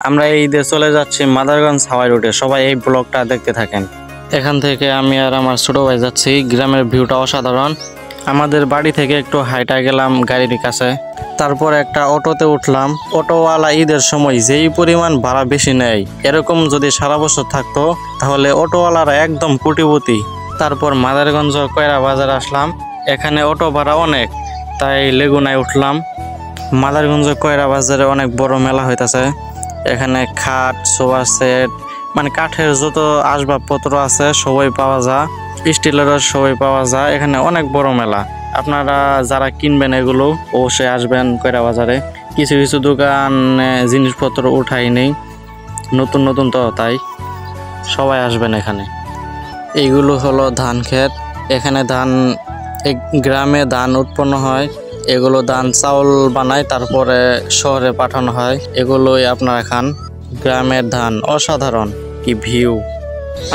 আমরা এই ঈদে চলে যাচ্ছি মাদারগঞ্জ হাওয়াই রোডে। সবাই এই ব্লগটা দেখতে থাকেন। এখান থেকে আমি আর আমার ছোট ভাই যাচ্ছি। গ্রামের ভিউটা অসাধারণ। আমাদের বাড়ি থেকে একটু হাইটা গেলাম গাড়ির কাছে, তারপর একটা অটোতে উঠলাম। অটোওয়ালা ঈদের সময় যেই পরিমাণ ভাড়া বেশি নেয়, এরকম যদি সারা বছর থাকতো তাহলে অটোওয়ালারা একদম কোটিপতি। তারপর মাদারগঞ্জ কয়রা বাজার আসলাম। এখানে অটো ভাড়া অনেক, তাই লেগুনায় উঠলাম। মাদারগঞ্জ কয়রা বাজারে অনেক বড় মেলা হইতাছে। এখানে খাট, সোফা সেট, মানে কাঠের যত আসবাবপত্র আছে সবই পাওয়া যায়, স্টিলেরও সবই পাওয়া যায়। এখানে অনেক বড় মেলা। আপনারা যারা কিনবেন এগুলো অবশ্যই আসবেন কয়রা বাজারে। কিছু কিছু দোকানে জিনিসপত্র উঠাই নেই, নতুন নতুন তো, তাই সবাই আসবেন এখানে। এইগুলো হলো ধান ক্ষেত। এখানে ধান, গ্রামে ধান উৎপন্ন হয়। এগুলো ধান চাউল বানায়, তারপরে শহরে পাঠানো হয়। এগুলোই আপনারা খান। গ্রামের ধান অসাধারণ, কি ভিউ।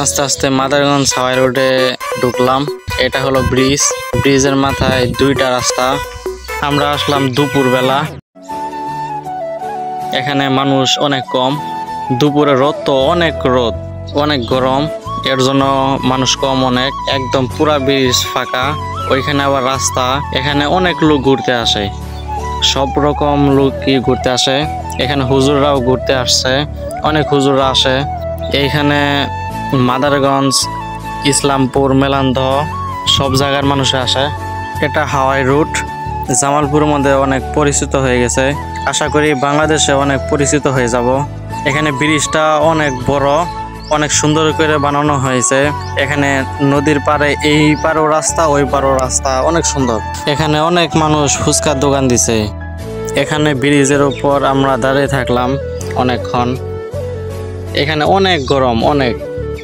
আস্তে আস্তে মাদারগঞ্জ হাওয়াই রোডে ঢুকলাম। এটা হলো ব্রিজ। ব্রিজের মাথায় দুইটা রাস্তা। আমরা আসলাম দুপুরবেলা। এখানে মানুষ অনেক কম। দুপুরে রোদ তো অনেক, রোদ অনেক গরম, এর জন্য মানুষ কম অনেক। একদম পুরা ব্রিজ ফাঁকা। ওইখানে আবার রাস্তা। এখানে অনেক লোক ঘুরতে আসে, সব রকম লোকই ঘুরতে আসে। এখানে হুজুররাও ঘুরতে আসছে, অনেক হুজুররা আসে। এইখানে মাদারগঞ্জ, ইসলামপুর, মেলান্দহ সব জায়গার মানুষ আসে। এটা হাওয়াই রুট। জামালপুরের মধ্যে অনেক পরিচিত হয়ে গেছে। আশা করি বাংলাদেশে অনেক পরিচিত হয়ে যাব। এখানে ব্রিজটা অনেক বড়, অনেক সুন্দর করে বানানো হয়েছে। এখানে নদীর পাড়ে এই পারও রাস্তা, ওই পারও রাস্তা, অনেক সুন্দর। এখানে অনেক মানুষ ফুচকার দোকান দিছে। এখানে ব্রিজের উপর আমরা দাঁড়িয়ে থাকলাম অনেকক্ষণ। এখানে অনেক গরম, অনেক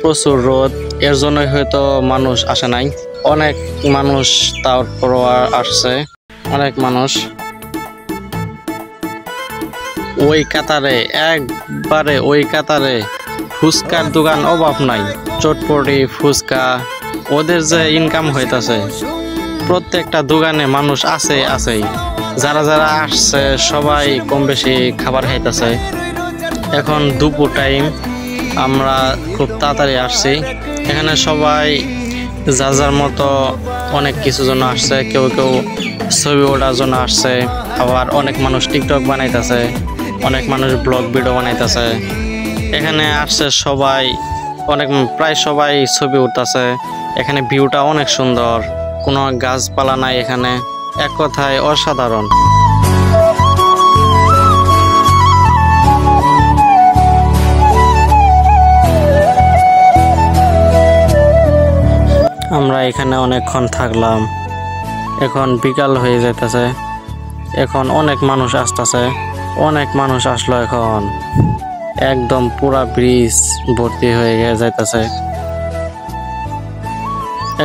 প্রচুর রোদ, এর জন্যই হয়তো মানুষ আসে নাই। অনেক মানুষ তারপরও আসছে, অনেক মানুষ। ওই কাতারে, একবারে ওই কাতারে ফুচকার দোকান অভাব নাই। চটপটি, ফুচকা, ওদের যে ইনকাম হইতাছে, প্রত্যেকটা দোকানে মানুষ আছেই। যারা যারা আসছে সবাই কম বেশি খাবার খাইতেছে। এখন দুপুর টাইম, আমরা খুব তাড়াতাড়ি আসছি। এখানে সবাই যার যার মতো অনেক কিছু জন্য আসছে। কেউ কেউ ছবি ওঠার জন্য আসছে, আবার অনেক মানুষ টিকটক বানাইতেছে, অনেক মানুষ ব্লগ ভিডিও বানাইতেছে। এখানে আসছে সবাই, প্রায় সবাই ছবি উঠতেছে। এখানে ভিউটা অনেক সুন্দর, কোনো গাছপালা নাই এখানে। এক কথায় অসাধারণ। আমরা এখানে অনেকক্ষণ থাকলাম। এখন বিকাল হয়ে যাইতেছে। এখন অনেক মানুষ আসতেছে, অনেক মানুষ আসলো। এখন একদম পুরা ব্রিজ ভর্তি হয়ে যাইতেছে।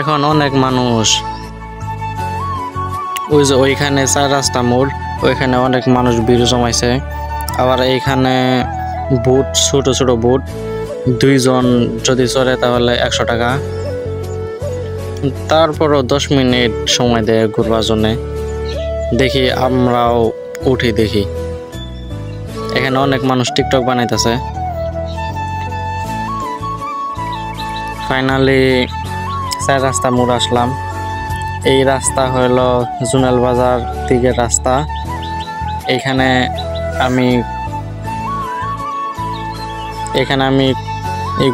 এখন অনেক মানুষ। ওই যে ওইখানে 4 রাস্তা মোড়, ওইখানে অনেক মানুষ ভিড় জমাইছে। আবার এইখানে বুট, ছোট ছোট বুট, 2 জন যদি চড়ে তাহলে 100 টাকা। তারপরও 10 মিনিট সময় দেয় ঘুরবার জন্যে। দেখি আমরাও উঠি, দেখি। এখানে অনেক মানুষ টিকটক বানাইতেছে। ফাইনালি 4 রাস্তা মোড় আসলাম। এই রাস্তা হলো জুনেল বাজার দিকের রাস্তা। এখানে আমি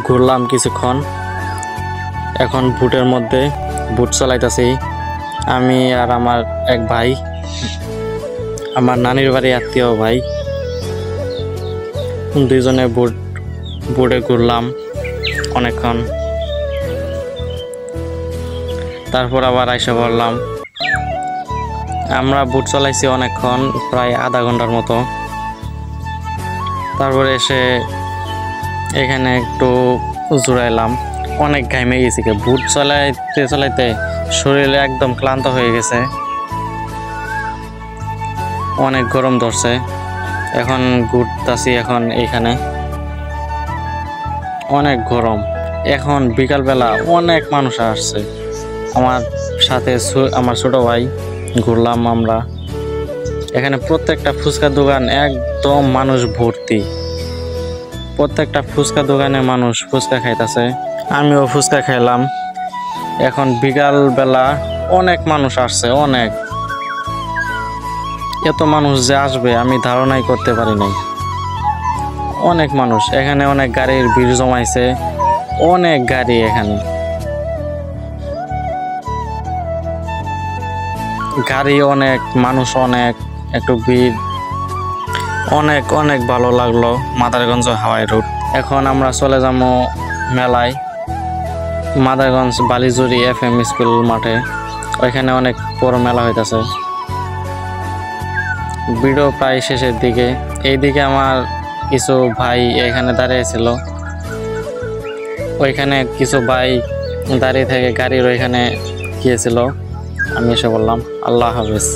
ঘুরলাম কিছুক্ষণ। এখন বুটের মধ্যে বুট চালাইতেছি আমি আর আমার এক ভাই, আমার নানির বাড়ি আত্মীয় ভাই। 2 জনে বুটে ঘুরলাম অনেকক্ষণ। তারপর আবার আইসা পড়লাম। আমরা বুট চালাইছি অনেকক্ষণ, প্রায় আধা ঘন্টার মতো। তারপরে এসে এখানে একটু জুড়াইলাম। অনেক ঘামে গেছি, বুট চালাইতে চালাইতে শরীরে একদম ক্লান্ত হয়ে গেছে, অনেক গরম ধরছে। এখন ঘুরতাছি। এখন এখানে অনেক গরম। এখন বিকালবেলা অনেক মানুষ আসছে। আমার সাথে আমার ছোট ভাই ঘুরলাম আমরা। এখানে প্রত্যেকটা ফুচকার দোকান একদম মানুষ ভর্তি। প্রত্যেকটা ফুচকা দোকানে মানুষ ফুচকা খাইতেছে, আমিও ফুচকা খাইলাম। এখন বিকাল বেলা অনেক মানুষ আসছে, অনেক, এত মানুষ যে আসবে আমি ধারণাই করতে পারি নাই। অনেক মানুষ এখানে, অনেক গাড়ির ভিড় জমাইছে, অনেক গাড়ি এখানে, গাড়ি অনেক, মানুষ অনেক, একটু ভিড় অনেক। অনেক ভালো লাগলো মাদারগঞ্জ হাওয়াই রোড। এখন আমরা চলে যাবো মেলায়, মাদারগঞ্জ বালিজুরি FM স্কুল মাঠে, ওইখানে অনেক বড় মেলা হইতেছে। ভিডিও প্রায় শেষের দিকে। এইদিকে আমার কিছু ভাই এখানে দাঁড়িয়েছিল, ওইখানে কিছু ভাই দাঁড়িয়ে থেকে গাড়ির ওইখানে গিয়েছিল। আমি এসে বললাম আল্লাহ হাফেজ।